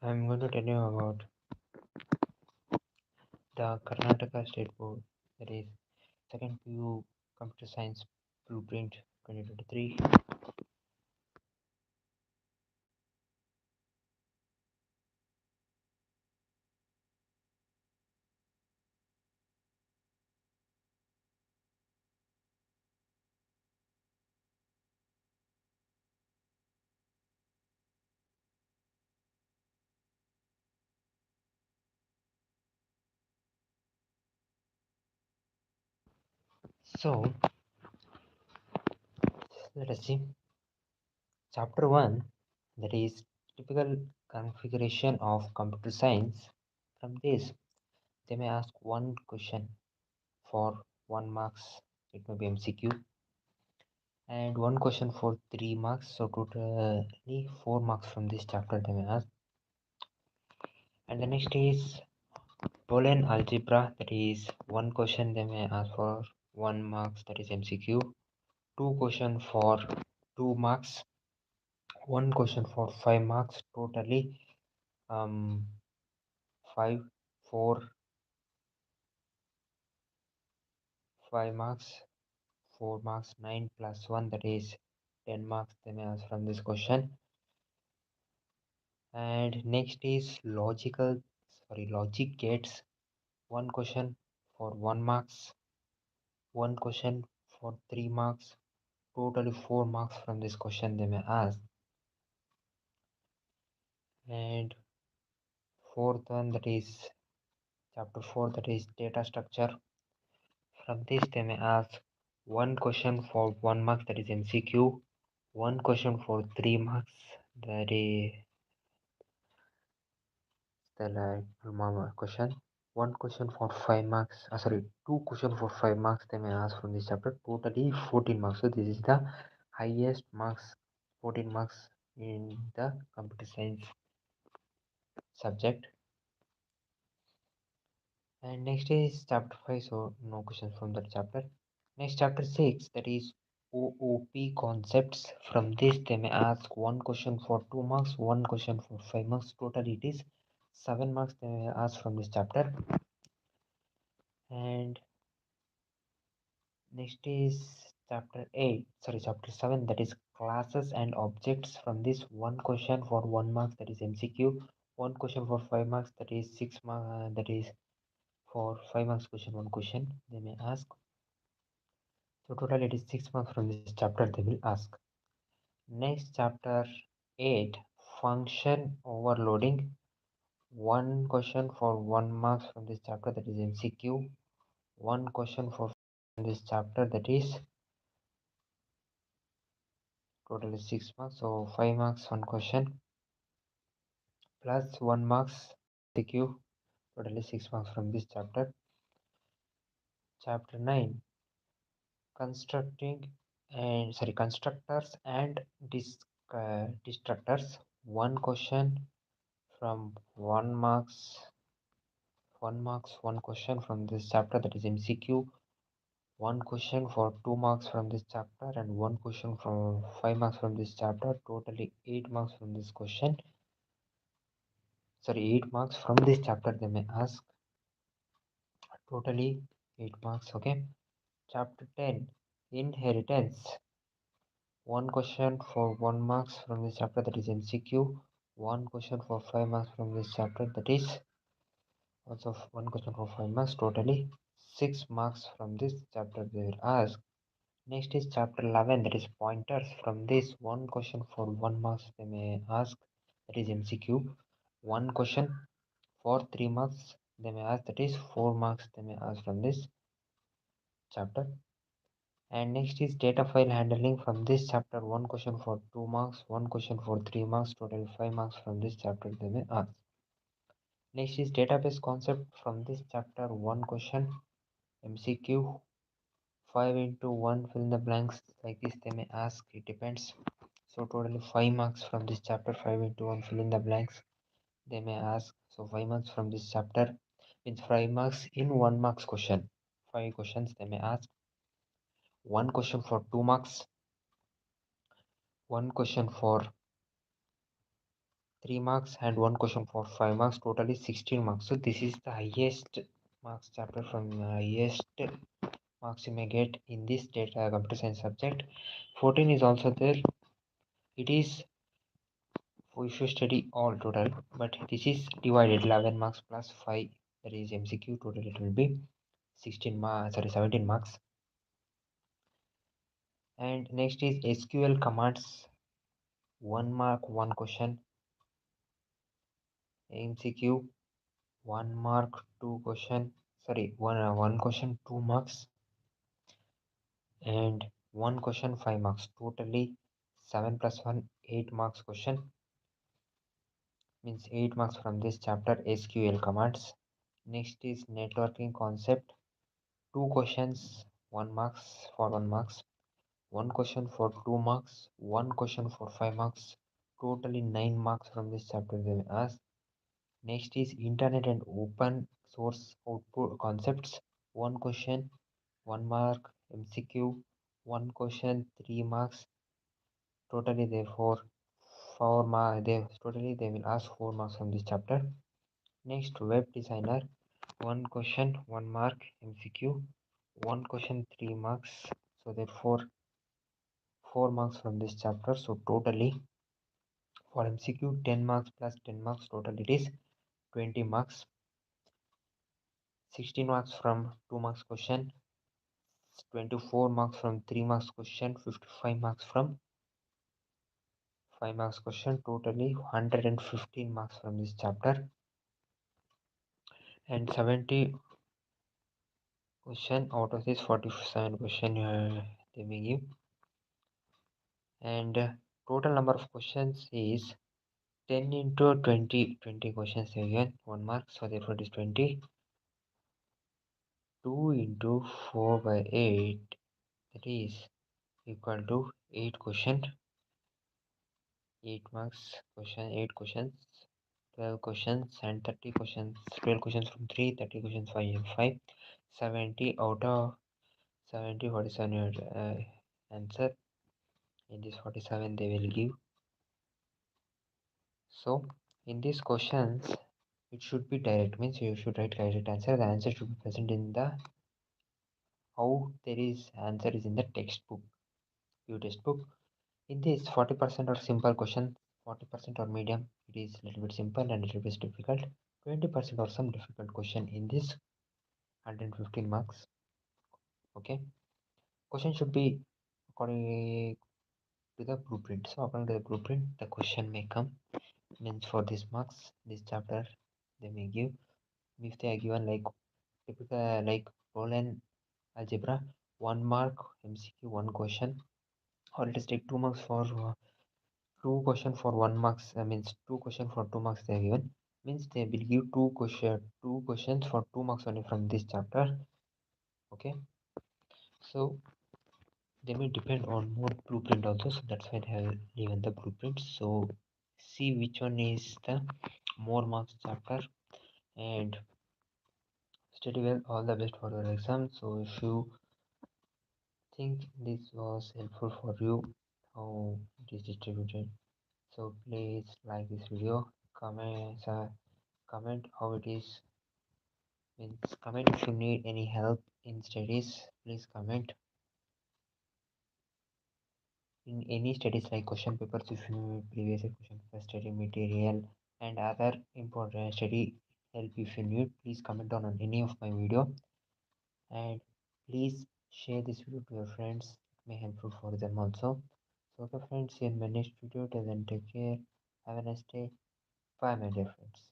I'm going to tell you about the Karnataka State Board, that is second PU Computer Science Blueprint 2023. So let us see. Chapter 1, that is typical configuration of computer science. From this, they may ask one question for 1 marks, it may be MCQ, and one question for 3 marks, so totally 4 marks from this chapter they may ask. And the next is Boolean algebra, that is one question they may ask for 1 marks, that is MCQ, two question for 2 marks, one question for 5 marks, totally 5 4 5 marks, 4 marks, 9 plus 1, that is 10 marks they may ask from this question. And next is logic gates, one question for 1 marks, one question for 3 marks, totally 4 marks from this question they may ask. And fourth one, that is chapter 4, that is data structure. From this they may ask one question for 1 mark, that is MCQ, one question for 3 marks, that is the question, one question for 5 marks, two question for 5 marks they may ask from this chapter, totally 14 marks. So this is the highest marks, 14 marks in the computer science subject. And next is chapter 5, so no questions from that chapter. Next, chapter 6, that is OOP concepts. From this, they may ask one question for 2 marks, one question for 5 marks. Total, it is 7 marks they may ask from this chapter. And next is chapter 7, that is classes and objects. From this, one question for 1 mark, that is MCQ, one question for 5 marks, that is 6 marks, that is for 5 marks question, one question they may ask. So total it is 6 marks from this chapter they will ask. Next, chapter 8, function overloading. One question for 1 marks from this chapter, that is MCQ. One question for this chapter, that is total is 6 marks. So 5 marks one question plus 1 marks MCQ. Total is 6 marks from this chapter. Chapter 9, constructors and destructors. One question from 1 marks, one question from this chapter, that is MCQ, one question for 2 marks from this chapter, and one question from 5 marks from this chapter. Totally 8 marks from this question. 8 marks from this chapter they may ask. Totally 8 marks. Okay. Chapter 10, inheritance. One question for 1 marks from this chapter, that is MCQ. One question for 5 marks from this chapter, that is also one question for 5 marks. Totally 6 marks from this chapter they will ask. Next is chapter 11, that is pointers. From this, one question for 1 marks they may ask, that is MCQ. One question for 3 marks they may ask, that is 4 marks they may ask from this chapter. And next is data file handling. From this chapter, one question for 2 marks, one question for 3 marks, total 5 marks from this chapter they may ask. Next is database concept. From this chapter, one question MCQ, 5 into 1 fill in the blanks, like this they may ask, it depends. So totally 5 marks from this chapter, 5 into 1 fill in the blanks they may ask. So 5 marks from this chapter means 5 marks in 1 marks question. 5 questions they may ask. One question for 2 marks, one question for 3 marks and one question for 5 marks, totally 16 marks. So this is the highest marks chapter from highest marks you may get in this data computer science subject. 14 is also there. It is we should study all total, but this is divided 11 marks plus 5, that is MCQ. Total it will be 16 marks, sorry, 17 marks. And next is SQL commands, 1 mark 1 question. MCQ 1 mark 2 question, sorry, one question 2 marks, and one question 5 marks, totally 7 plus 1 8 marks question, means 8 marks from this chapter SQL commands. Next is networking concept, 2 questions 1 marks for 1 marks, one question for 2 marks, one question for 5 marks, totally 9 marks from this chapter they will ask. Next is internet and open source output concepts, one question 1 mark, MCQ 1 question 3 marks, totally therefore 4 marks. They will ask 4 marks from this chapter. Next, web designer, 1 question 1 mark, MCQ 1 question 3 marks, so therefore 4 marks from this chapter. So totally for MCQ 10 marks plus 10 marks, total it is 20 marks. 16 marks from 2 marks question, 24 marks from 3 marks question, 55 marks from 5 marks question, totally 115 marks from this chapter. And 70 question out of this 47 question they may give. And total number of questions is 10 into 20 questions again 1 mark, so therefore it is 20. 2 into 4 by 8, that is equal to 8 question, 8 marks question, 8 questions, 12 questions and 30 questions, 12 questions from 3, 30 questions 5 and 5, 70 out of 70, 47 answer. In this 47 they will give. So in these questions it should be direct, means you should write direct answer. The answer should be present in the how there is answer is in the textbook, your textbook. In this 40% are simple question, 40% are medium, it is little bit simple and little bit difficult, 20% are some difficult question in this 115 marks. Okay, question should be according to the blueprint. So according to the blueprint the question may come, means for this marks this chapter they may give. If they are given like typical like Roland algebra, 1 mark MCQ 1 question, or let us take 2 marks for 2 question for 1 marks, means 2 question for 2 marks they are given, means they will give 2 questions for 2 marks only from this chapter. Okay, so they may depend on more blueprint also, so that's why they have given the blueprint. So see which one is the more marks chapter and study well. All the best for your exam. So if you think this was helpful for you how it is distributed, so please like this video, comment how it is, means comment if you need any help in studies, please comment in any studies like question papers. If you need previous year question paper study material and other important study help, if you need, please comment on any of my video, and please share this video to your friends, it may helpful for them also. So okay friends, see you in my next video. Till then, take care, have a nice day, bye my dear friends.